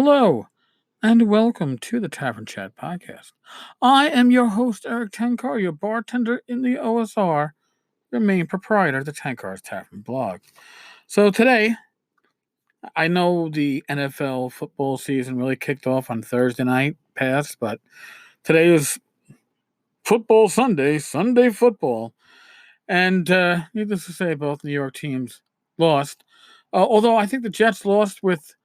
Hello, and welcome to the Tavern Chat Podcast. I am your host, Eric Tenkar, your bartender in the OSR, your main proprietor of the Tenkar's Tavern blog. So today, I know the NFL football season really kicked off on Thursday night past, but today is Football Sunday, Sunday football. And needless to say, both New York teams lost. Although I think the Jets lost with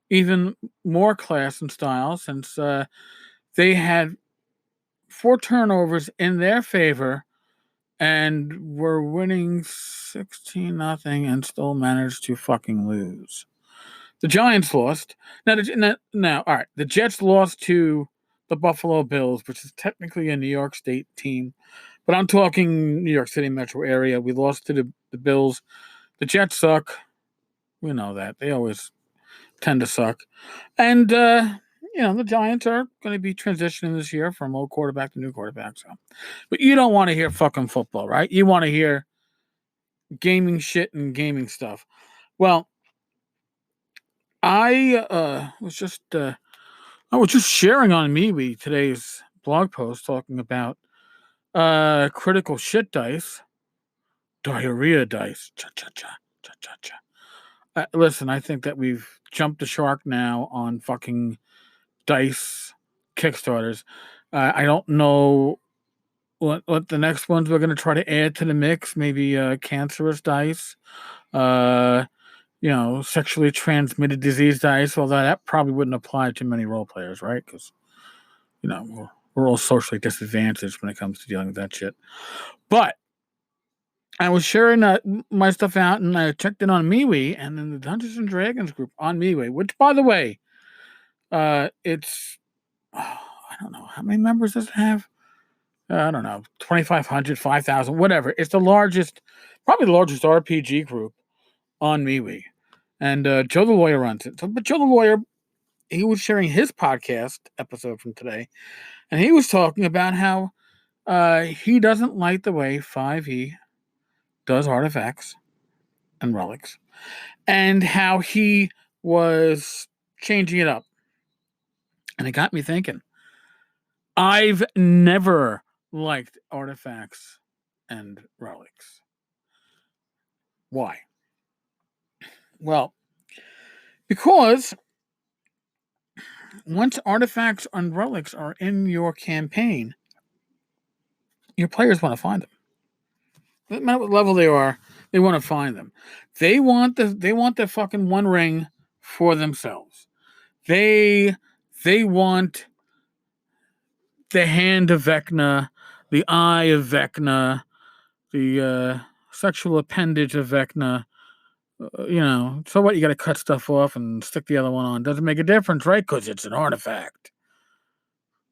even more class and style since they had 4 turnovers in their favor and were winning 16-0 and still managed to fucking lose. The Giants lost. Now, all right, the Jets lost to the Buffalo Bills, which is technically a New York State team. But I'm talking New York City metro area. We lost to the Bills. The Jets suck. We know that. They always tend to suck. And, the Giants are going to be transitioning this year from old quarterback to new quarterback. So. But you don't want to hear fucking football, right? You want to hear gaming shit and gaming stuff. Well, I was just sharing on MeWe today's blog post talking about critical shit dice, diarrhea dice. Cha-cha-cha. Listen, I think that we've jumped the shark now on fucking dice Kickstarters. I don't know what the next ones we're going to try to add to the mix. Maybe cancerous dice, sexually transmitted disease dice, although that probably wouldn't apply to many role players, right? Because, we're all socially disadvantaged when it comes to dealing with that shit. But I was sharing my stuff out, and I checked in on MeWe, and in the Dungeons and Dragons group on MeWe, which, by the way, it's I don't know how many members does it have. I don't know, 2,500, 5,000, whatever. It's probably the largest RPG group on MeWe, and Joe the Lawyer runs it. But Joe the Lawyer, he was sharing his podcast episode from today, and he was talking about how he doesn't like the way 5e does artifacts and relics, and how he was changing it up. And it got me thinking. I've never liked artifacts and relics. Why? Well, because once artifacts and relics are in your campaign, your players want to find them. No matter what level they are, they want to find them. They want the fucking one ring for themselves. They want the hand of Vecna, the eye of Vecna, the sexual appendage of Vecna. So what? You got to cut stuff off and stick the other one on. Doesn't make a difference, right? Because it's an artifact.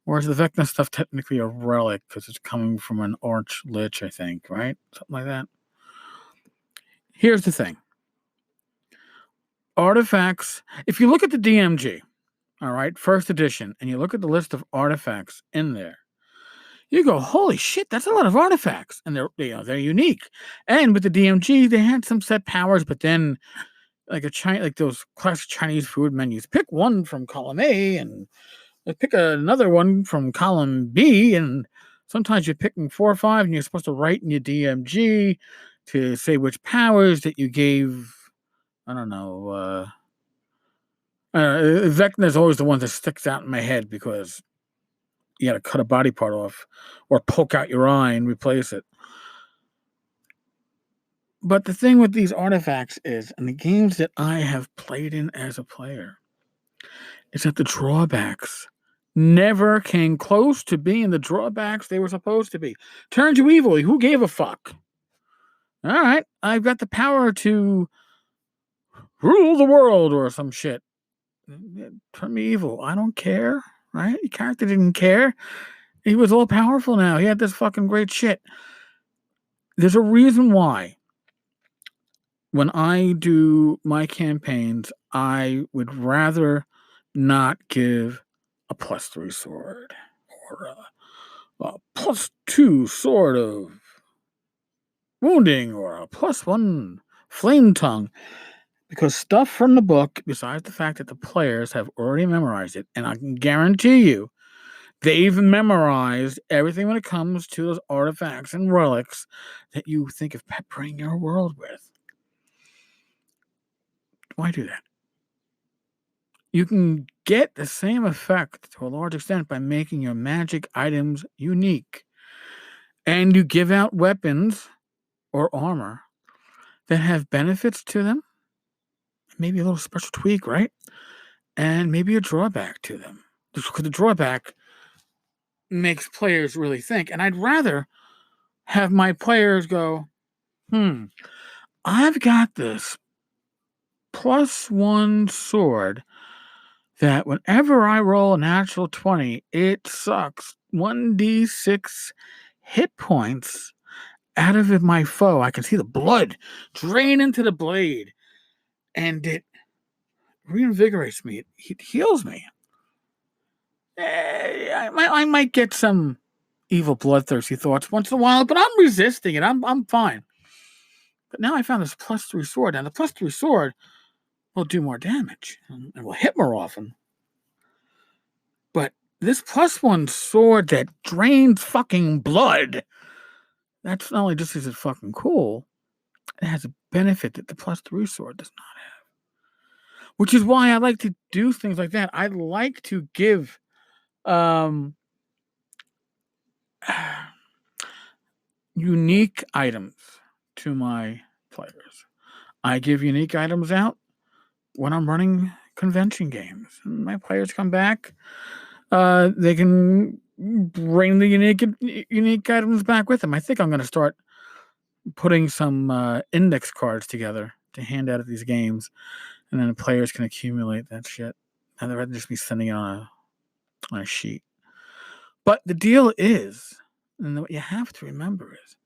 Whereas the Vecna stuff technically a relic because it's coming from an arch lich, I think, right? Something like that. Here's the thing. Artifacts, if you look at the DMG, all right, first edition, and you look at the list of artifacts in there, you go, holy shit, that's a lot of artifacts. And they're unique. And with the DMG, they had some set powers, but then like those classic Chinese food menus, pick one from column A and pick another one from column B, and sometimes you're picking 4 or 5, and you're supposed to write in your DMG to say which powers that you gave. I don't know. Vecna is always the one that sticks out in my head because you got to cut a body part off or poke out your eye and replace it. But the thing with these artifacts is, and the games that I have played in as a player, is that the drawbacks never came close to being the drawbacks they were supposed to be. Turn you evil. Who gave a fuck? All right, I've got the power to rule the world or some shit. Turn me evil. I don't care, right? The character didn't care. He was all powerful now. He had this fucking great shit. There's a reason why when I do my campaigns, I would rather not give a +3 sword or a +2 sword of wounding or a +1 flame tongue, Because stuff from the book, besides the fact that the players have already memorized it, and I can guarantee you they've memorized everything when it comes to those artifacts and relics that you think of peppering your world with. Why do that? You can get the same effect to a large extent by making your magic items unique. And you give out weapons or armor that have benefits to them, maybe a little special tweak, right? And maybe a drawback to them. Because the drawback makes players really think. And I'd rather have my players go, I've got this +1 sword that whenever I roll a natural 20, it sucks 1d6 hit points out of my foe. I can see the blood drain into the blade, and it reinvigorates me. It heals me. I might get some evil, bloodthirsty thoughts once in a while, but I'm resisting it. I'm fine. But now I found this +3 sword, and the +3 sword will do more damage and will hit more often. But this +1 sword that drains fucking blood, that's not only just is it fucking cool, it has a benefit that the +3 sword does not have. Which is why I like to do things like that. I like to give unique items to my players. I give unique items out when I'm running convention games. And my players come back. They can bring the unique items back with them. I think I'm going to start putting some index cards together to hand out at these games, and then the players can accumulate that shit. And rather than just be sending it on a sheet. But the deal is, and what you have to remember is,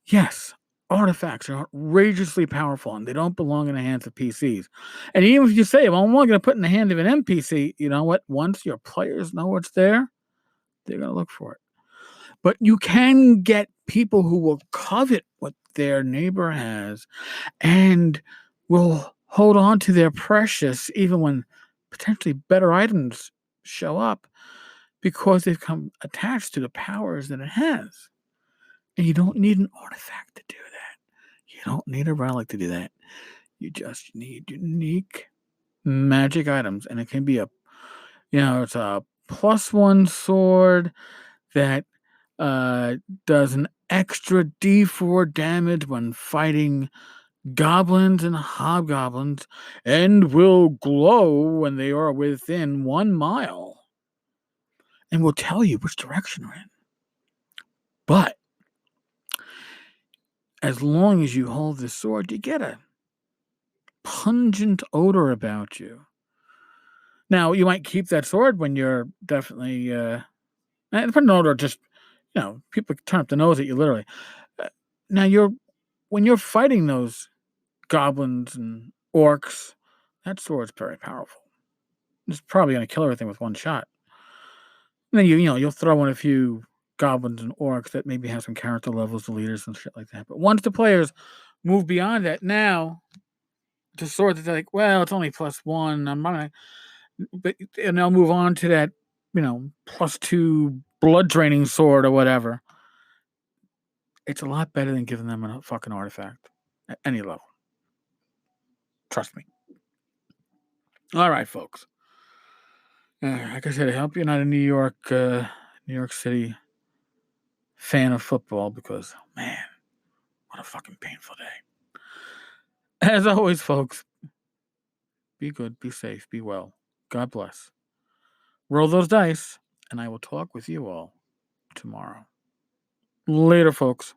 yes, artifacts are outrageously powerful, and they don't belong in the hands of PCs. And even if you say, well, I'm only going to put in the hand of an NPC, you know what? Once your players know what's there, they're going to look for it. But you can get people who will covet what their neighbor has and will hold on to their precious even when potentially better items show up because they've come attached to the powers that it has. And you don't need an artifact to do that. You don't need a relic to do that. You just need unique magic items. And it can be it's a +1 sword that does an extra D4 damage when fighting goblins and hobgoblins and will glow when they are within 1 mile and will tell you which direction we're in. But as long as you hold the sword, you get a pungent odor about you. Now, you might keep that sword when you're definitely, depending on odor, just, people turn up the nose at you, literally. Now, when you're fighting those goblins and orcs, that sword's very powerful. It's probably going to kill everything with one shot. And then you'll throw in a few goblins and orcs that maybe have some character levels, the leaders and shit like that. But once the players move beyond that, now the sword that they're like, well, it's only +1. And they'll move on to that, +2 blood draining sword or whatever. It's a lot better than giving them a fucking artifact at any level. Trust me. All right, folks. Like I said, I hope you're not a New York City fan of football because, man, what a fucking painful day. As always, folks, be good, be safe, be well. God bless. Roll those dice, and I will talk with you all tomorrow. Later, folks.